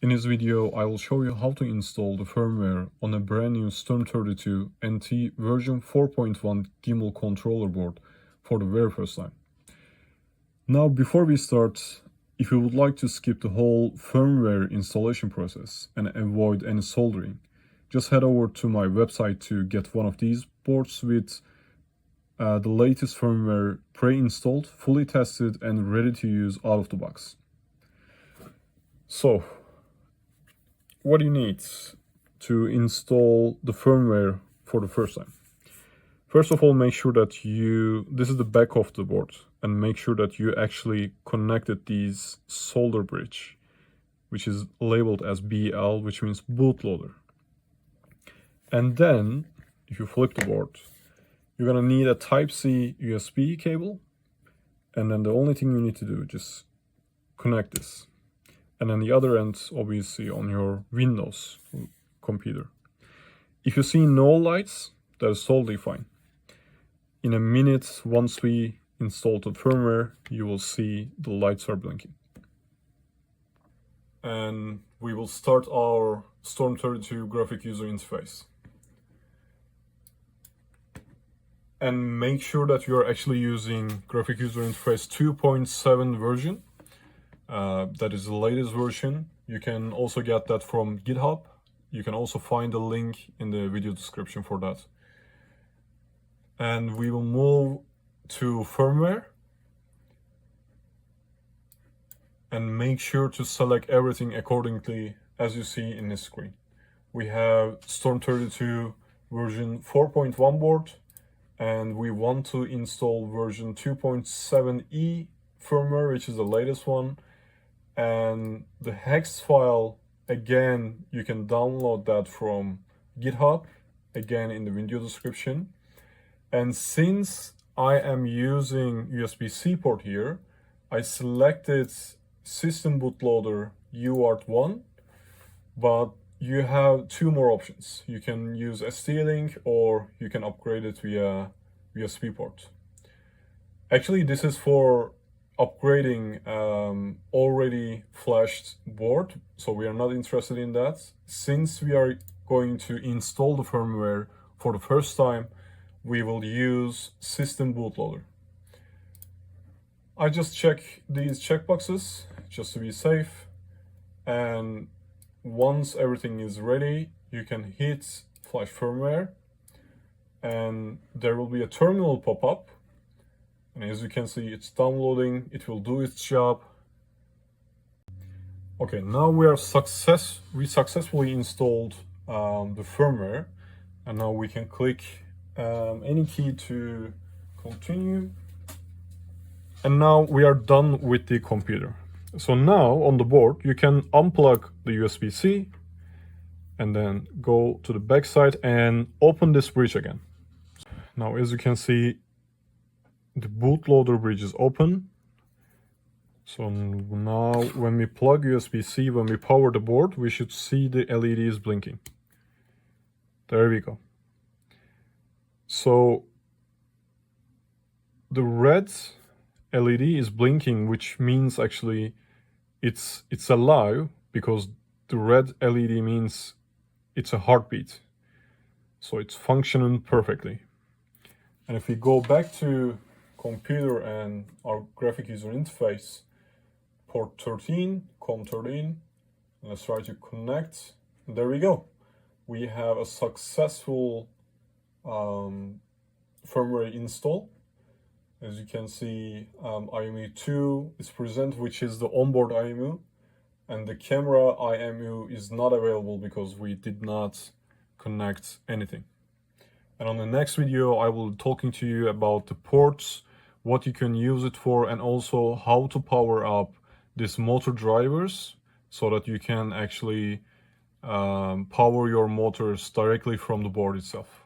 In this video, I will show you how to install the firmware on a brand new Storm32 NT version 4.1 Gimbal Controller Board for the very first time. Now, before we start, if you would like to skip the whole firmware installation process and avoid any soldering, just head over to my website to get one of these boards with the latest firmware pre-installed, fully tested, and ready to use out of the box. So, what do you need to install the firmware for the first time? First of all, make sure that this is the back of the board, and make sure that you actually connected these solder bridge, which is labeled as BL, which means bootloader. And then, if you flip the board, you're gonna need a Type-C USB cable, and then the only thing you need to do is just connect this. And then the other end, obviously, on your Windows computer. If you see no lights, that is totally fine. In a minute, once we install the firmware, you will see the lights are blinking. And we will start our Storm32 graphic user interface. And make sure that you are actually using graphic user interface 2.7 version. That is the latest version. You can also get that from GitHub. You can also find the link in the video description for that. And we will move to firmware. And make sure to select everything accordingly as you see in this screen. We have Storm32 version 4.1 board, and we want to install version 2.7e firmware, which is the latest one. And the hex file, again, you can download that from GitHub, again in the video description. And since I am using USB-C port here, I selected System Bootloader UART1, but you have two more options. You can use ST-Link or you can upgrade it via USB port. Actually, this is for upgrading already flashed board, so we are not interested in that. Since we are going to install the firmware for the first time, we will use System Bootloader. I just check these checkboxes just to be safe, and once everything is ready, you can hit Flash Firmware, and there will be a terminal pop up. And as you can see, it's downloading, it will do its job. Okay, now we successfully installed the firmware, and now we can click any key to continue. And now we are done with the computer. So now on the board, you can unplug the USB-C and then go to the back side and open this bridge again. Now, as you can see, the bootloader bridge is open. So now when we plug USB-C, when we power the board, we should see the LEDs blinking. There we go. So the red LED is blinking, which means actually it's alive, because the red LED means it's a heartbeat. So it's functioning perfectly. And if we go back to computer and our graphic user interface, port 13, COM13, let's try to connect. There we go. We have a successful firmware install. As you can see, IMU2 is present, which is the onboard IMU, and the camera IMU is not available because we did not connect anything. And on the next video, I will be talking to you about the ports, what you can use it for, and also how to power up these motor drivers so that you can actually power your motors directly from the board itself.